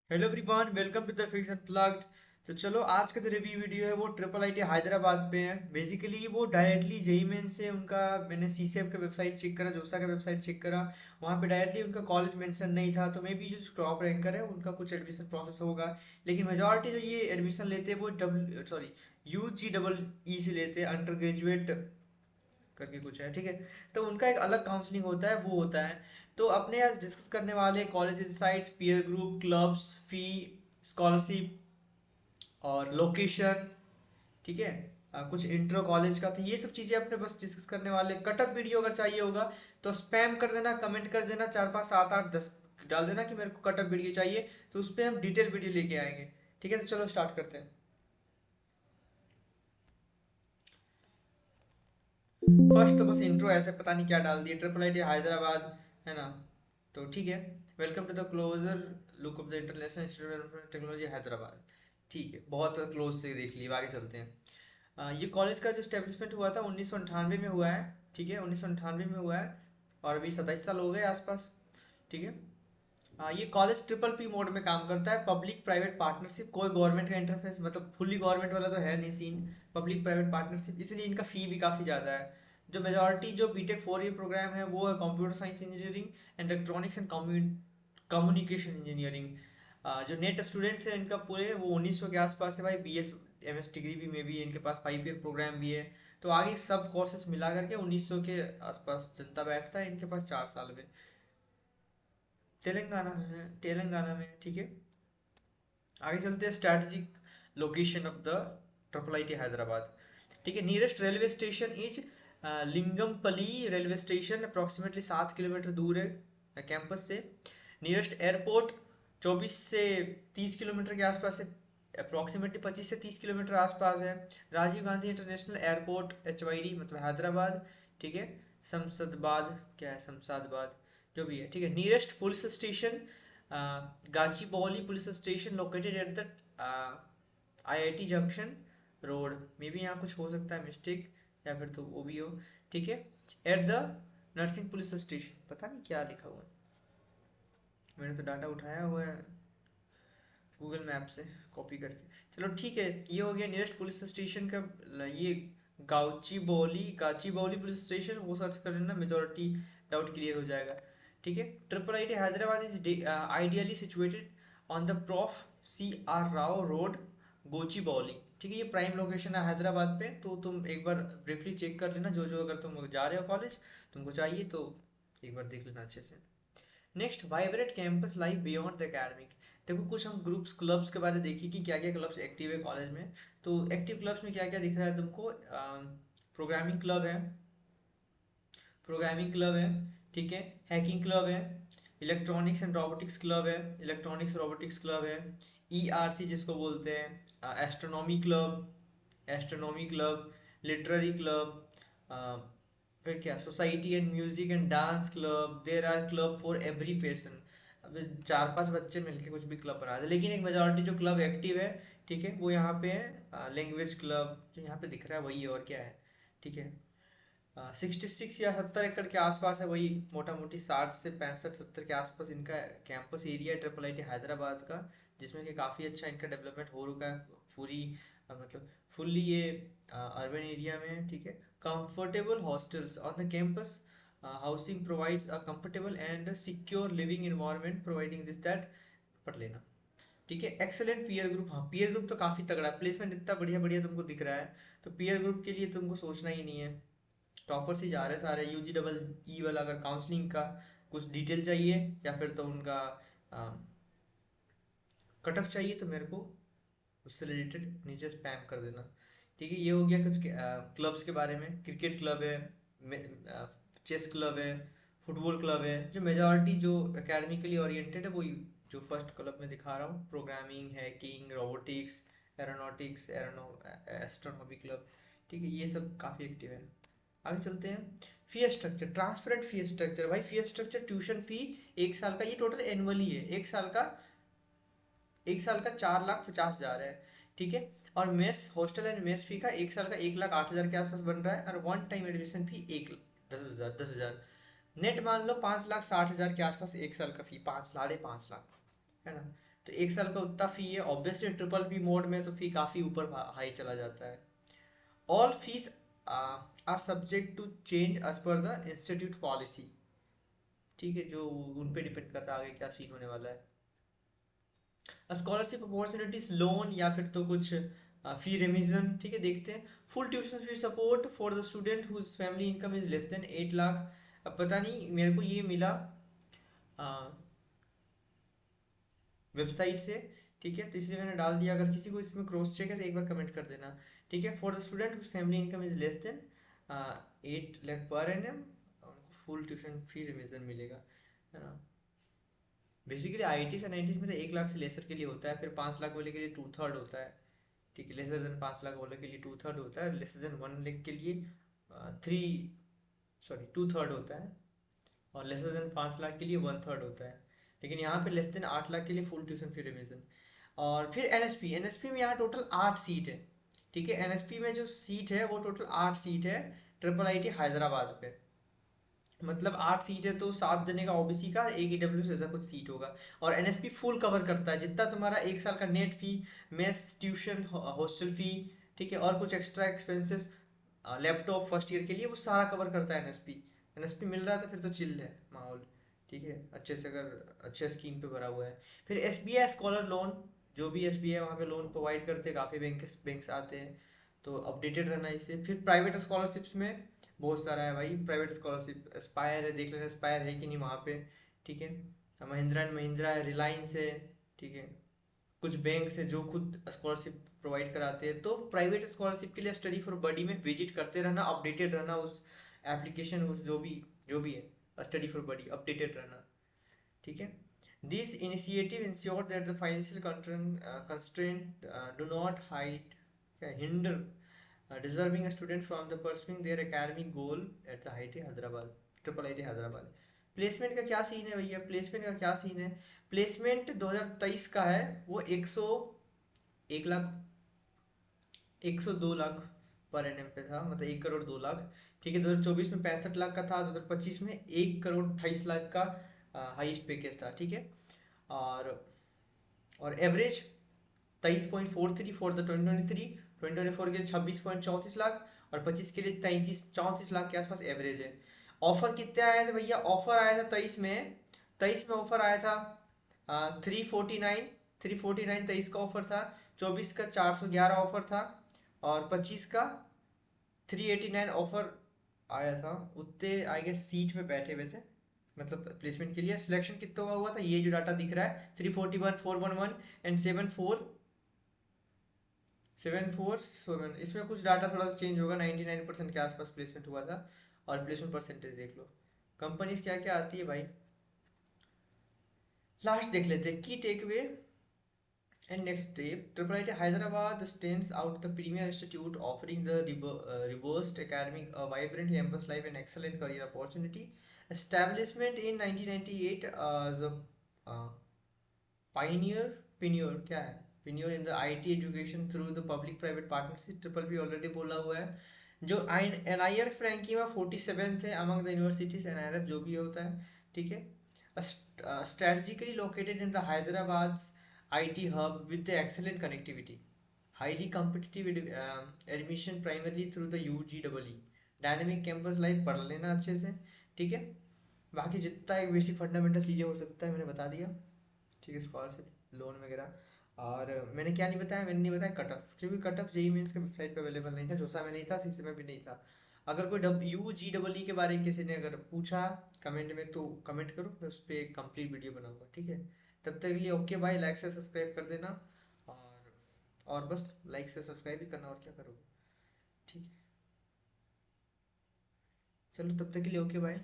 Hello everyone, welcome to the fix and plugged. तो चलो, आज का जो रिव्यू वीडियो है वो ट्रिपल आईटी हैदराबाद पे है। बेसिकली वो डायरेक्टली जेई मेन से उनका, मैंने सीसीएफ का वेबसाइट चेक करा, जोसा का वेबसाइट चेक करा, वहाँ पे डायरेक्टली उनका कॉलेज मेंशन नहीं था। तो मे बी जो टॉप रैंकर है उनका कुछ एडमिशन प्रोसेस होगा। लेकिन मेजोरिटी जो ये एडमिशन लेते हैं वो W sorry UG double E से लेते हैं, अंडर ग्रेजुएट करके कुछ है, ठीक है। तो उनका एक अलग काउंसलिंग होता है, वो होता है। तो अपने आज डिस्कस करने वाले college sites, peer group, clubs, fee, scholarship और लोकेशन, ठीक है। कुछ इंट्रो कॉलेज का, तो ये सब चीज़ें अपने बस डिस्कस करने वाले। कटअप वीडियो अगर चाहिए होगा तो स्पैम कर देना, कमेंट कर देना, 4 5 7 8 10 डाल देना कि मेरे को कटअप वीडियो चाहिए। तो उस पर हम डिटेल वीडियो लेके आएंगे, ठीक है। तो चलो स्टार्ट करते हैं। फर्स्ट तो बस इंट्रो ऐसे पता नहीं क्या डाल दिया, ट्रिपल आईटी हैदराबाद, है ना। तो ठीक है। Welcome to the closer look of the international institute of technology Hyderabad. ठीक है, बहुत क्लोज से देख लिए, आगे चलते हैं। ये कॉलेज का जो स्टेब्लिशमेंट हुआ था 1998 में हुआ है, ठीक है, 1998 में हुआ है। और अभी 27 साल हो गए आसपास, ठीक है। ये कॉलेज ट्रिपल पी मोड में काम करता है, पब्लिक प्राइवेट पार्टनरशिप। कोई गवर्नमेंट का इंटरफेस, मतलब फुल्ली गवर्नमेंट वाला तो है नहीं सीन, पब्लिक प्राइवेट पार्टनरशिप, इसलिए इनका फी भी काफ़ी ज़्यादा है। जो मेजॉरिटी जो बीटेक 4 ईयर प्रोग्राम है वो है computer science engineering and electronics and communication engineering. जो नेट स्टूडेंट्स हैं इनका पूरे वो 1900 के आसपास है भाई। बीएस एमएस डिग्री भी में भी इनके पास 5 ईयर प्रोग्राम भी है। तो आगे सब कोर्सेस मिला करके 1900 के आसपास जनता बैठता है इनके पास 4 साल में। तेलंगाना है, तेलंगाना में, ठीक है। आगे चलते हैं, strategic location of the triple IT Hyderabad, ठीक है। Nearest railway station is Lingampally railway station, approximately 7 kilometre दूर है कैंपस से। नियरेस्ट एयरपोर्ट 24 से 30 किलोमीटर के आसपास है, अप्रोक्सीमेटली 25 से 30 किलोमीटर आसपास है। राजीव गांधी इंटरनेशनल एयरपोर्ट एचवाईडी, मतलब हैदराबाद, ठीक है। शमशदाबाद, क्या है, शमशादबाद, जो भी है, ठीक है। Nearest police station Gachibowli police station, located at the IIT junction road. May be यहाँ कुछ हो सकता है मिस्टेक, या फिर तो वो भी हो, ठीक है। At the nursing police station, पता नहीं क्या लिखा हुआ है, मैंने तो डाटा उठाया हुआ है गूगल मैप से कॉपी करके। चलो ठीक है, ये हो गया नियरेस्ट पुलिस स्टेशन का। ये गाची बौली पुलिस स्टेशन, वो सर्च कर लेना, मेजोरिटी डाउट क्लियर हो जाएगा, ठीक है। Triple IT Hyderabad is ideally situated on the prof C R Rao road, Gachibowli, ठीक है। ये प्राइम लोकेशन है हैदराबाद पे। तो तुम एक बार ब्रीफली चेक कर लेना, जो जो अगर तुम जा रहे हो कॉलेज, तुमको चाहिए तो एक बार देख लेना अच्छे से। Next, vibrant campus life beyond the academic. देखो, कुछ हम ग्रुप्स क्लब्स के बारे में देखिए कि क्या क्या क्लब्स एक्टिव है कॉलेज में। तो एक्टिव क्लब्स में क्या क्या दिख रहा है तुमको? प्रोग्रामिंग क्लब है, प्रोग्रामिंग क्लब है, ठीक है। हैकिंग क्लब है, इलेक्ट्रॉनिक्स एंड रोबोटिक्स क्लब है, इलेक्ट्रॉनिक्स रोबोटिक्स क्लब है। ईआरसी जिसको बोलते हैं, astronomy club, astronomy club, literary club, फिर क्या, society and music and dance club. There are club for every person. अब 4 5 बच्चे मिलके कुछ भी क्लब बना दे, लेकिन एक मेजोरिटी जो क्लब एक्टिव है, ठीक है, वो यहाँ पे है। लैंग्वेज क्लब जो यहाँ पे दिख रहा है वही है, और क्या है, ठीक है। 66 या 70 एकड़ के आसपास है, वही मोटा मोटी 60 से 65 70 के आसपास इनका कैंपस एरिया है ट्रिपल आईटी हैदराबाद का। जिसमें कि काफ़ी अच्छा इनका डेवलपमेंट हो रखा है, पूरी मतलब फुल्ली ये अर्बन एरिया में है, ठीक है। Comfortable hostels on the campus, housing provides a comfortable and secure living environment providing this that, पढ़ लेना, ठीक है। एक्सेलेंट पीयर ग्रुप, हाँ पीयर ग्रुप तो काफ़ी तगड़ा है, प्लेसमेंट इतना बढ़िया बढ़िया तुमको दिख रहा है। तो पीयर ग्रुप के लिए तुमको सोचना ही नहीं है, टॉपर्स ही जा रहे सारे। यूजी डबल ई वाला अगर काउंसलिंग का कुछ डिटेल चाहिए, या फिर तो उनका कट ऑफ चाहिए, तो मेरे को उससे रिलेटेड नीचे स्पैम कर देना, ठीक है। ये हो गया कुछ क्लब्स के बारे में। क्रिकेट क्लब है, चेस क्लब है, फुटबॉल क्लब है। जो मेजॉरिटी जो एकेडमिकली ओरिएंटेड है वो जो फर्स्ट क्लब में दिखा रहा हूँ, programming, hacking, robotics, aeronautics, astronomy club, ठीक है। ये सब काफ़ी एक्टिव है। आगे चलते हैं। Fee structure, transparent fee structure भाई। फी स्ट्रक्चर, ट्यूशन फी 1 साल का, ये टोटल एनुअली है, 1 साल का 4,50,000 है, ठीक है। और मेस हॉस्टल एंड मेस फी का 1 साल का 1,08,000 के आसपास बन रहा है। और one time admission fee 10,000 net मान लो 5,60,000 के आसपास 1 साल का फी, 5 5.5 लाख, है ना। तो 1 साल का उतना फ़ी है। ऑब्वियसली ट्रिपल बी मोड में तो फ़ी काफ़ी ऊपर हाई चला जाता है। All fees are subject to change as per the institute policy. ठीक है, जो उन पे डिपेंड कर रहा है आगे क्या सीन होने वाला है। स्कॉलरशिप अपॉर्चुनिटीज, लोन या फिर तो कुछ फी रिमिजन। ठीक है, देखते हैं। Full tuition fee support for the student whose family income is less than 8 lakh. अब पता नहीं, मेरे को ये मिला वेबसाइट से। ठीक है, तो इसलिए मैंने डाल दिया। अगर किसी को इसमें क्रॉस चेक है तो एक बार कमेंट कर देना। ठीक है, for the student whose family income is less than 8 lakh per annum, full tuition fee remission मिलेगा, है ना। बेसिकली आईआईटीज एनआईटीज में तो 1 लाख से लेसर के लिए होता है, फिर 5 लाख वाले के लिए 2/3 होता है। ठीक है, लेसर देन 5 लाख वाले के लिए 2/3 होता है, लेसर देन 1 लाख के लिए 2/3 होता है, और लेसर देन 5 लाख के लिए 1/3 होता है। लेकिन यहाँ पे लेस देन 8 लाख के लिए फुल ट्यूशन फी रिविजन। और फिर एनएसपी, एनएसपी में यहाँ टोटल 8 सीट है। ठीक है, एनएसपी में जो सीट है वो टोटल 8 सीट है ट्रिपल आईटी हैदराबाद पे। मतलब 8 सीट है तो 7 जने का ओबीसी का, एक ईडब्ल्यू ऐसा कुछ सीट होगा। और एनएसपी फुल कवर करता है जितना तुम्हारा 1 साल का नेट फी, मेस, ट्यूशन, हॉस्टल फी, ठीक है, और कुछ extra expenses, laptop first year के लिए, वो सारा कवर करता है एनएसपी। एनएसपी मिल रहा है तो फिर तो चिल है माहौल। ठीक है, अच्छे से अगर अच्छे स्कीम पे भरा हुआ है। फिर एसबीआई स्कॉलर लोन, जो भी एसबीआई वहाँ पे लोन प्रोवाइड करते हैं, काफ़ी बैंक्स आते हैं, तो अपडेटेड रहना इससे। फिर प्राइवेट स्कॉलरशिप्स में बहुत सारा है भाई। प्राइवेट स्कॉलरशिप एस्पायर है, देख लेना एस्पायर है कि नहीं वहाँ पे। ठीक है, महिंद्रा एंड महिंद्रा है, रिलायंस है। ठीक है, कुछ बैंक है जो खुद स्कॉलरशिप प्रोवाइड कराते हैं। तो प्राइवेट स्कॉलरशिप के लिए स्टडी फॉर बडी में विजिट करते रहना, अपडेटेड रहना उस एप्लीकेशन, उस जो भी है स्टडी फॉर बडी, अपडेटेड रहना। ठीक है, this initiative ensure that the financial constraint do not hide hinder deserving a student from the pursuing their academic goal at the IIT Hyderabad, triple IT Hyderabad. Placement का क्या scene है भैया, placement का क्या scene है। प्लेसमेंट 2023 का है वो 102 लाख पर एनएम पे था, मतलब 1 करोड़ 2 लाख। ठीक है, 2024 में 65 लाख का था, 2025 में 1 करोड़ 28 लाख का हाईएस्ट पैकेज था। ठीक है, और एवरेज 23.43 फॉर द 2023, 2024 के लिए 26.34 लाख, और 25 के लिए 33-34 लाख के आसपास एवरेज है। ऑफर कितने आया था भैया, ऑफर आया था 23 में ऑफर आया था 349, 23 का ऑफर था। 24 का 411 ऑफर था, और 25 का 389 ऑफर आया था। उतने आई गेस सीट में बैठे हुए थे, मतलब प्लेसमेंट के लिए। सिलेक्शन कितना का हुआ था, ये जो डाटा दिख रहा है 341, 411 एंड 747, इसमें कुछ डाटा थोड़ा सा चेंज होगा। 99% के आसपास प्लेसमेंट हुआ था। और प्लेसमेंट परसेंटेज देख लो, कंपनीज क्या क्या आती है भाई। लास्ट देख लेते हैं, key takeaway and next step. Triple IT Hyderabad stands out the premier institute offering the robust academic, a vibrant campus life and excellent career opportunity. Establishment in 1998 as a uh, pioneer क्या है, pioneer in the IT education through the public private partnership, triple B already बोला हुआ है। जो NIRF ranking में 47th है among the universities, NIRF जो भी होता है। ठीक है, strategically located in the Hyderabad's IT hub with the excellent connectivity, highly competitive admission primarily through the UGEE, dynamic campus life, पढ़ लेना अच्छे से। ठीक है, बाकी जितना एक बेसिक फंडामेंटल चीज़ें हो सकता है मैंने बता दिया। ठीक है, स्कॉलरशिप, लोन वगैरह। और मैंने क्या नहीं बताया, मैंने नहीं बताया कट ऑफ, क्योंकि कट ऑफ जेई मेंस के वेबसाइट पे अवेलेबल नहीं था, जोसा में नहीं था, सीसी में भी नहीं था। अगर कोई UGEE के बारे में किसी ने अगर पूछा कमेंट में तो कमेंट करो, मैं उस पर एक कंप्लीट वीडियो बनाऊंगा। ठीक है, तब तक के लिए ओके भाई, लाइक से सब्सक्राइब कर देना। और बस लाइक से सब्सक्राइब ही करना, और क्या करोगे। ठीक है, चलो तब तक के लिए ओके भाई।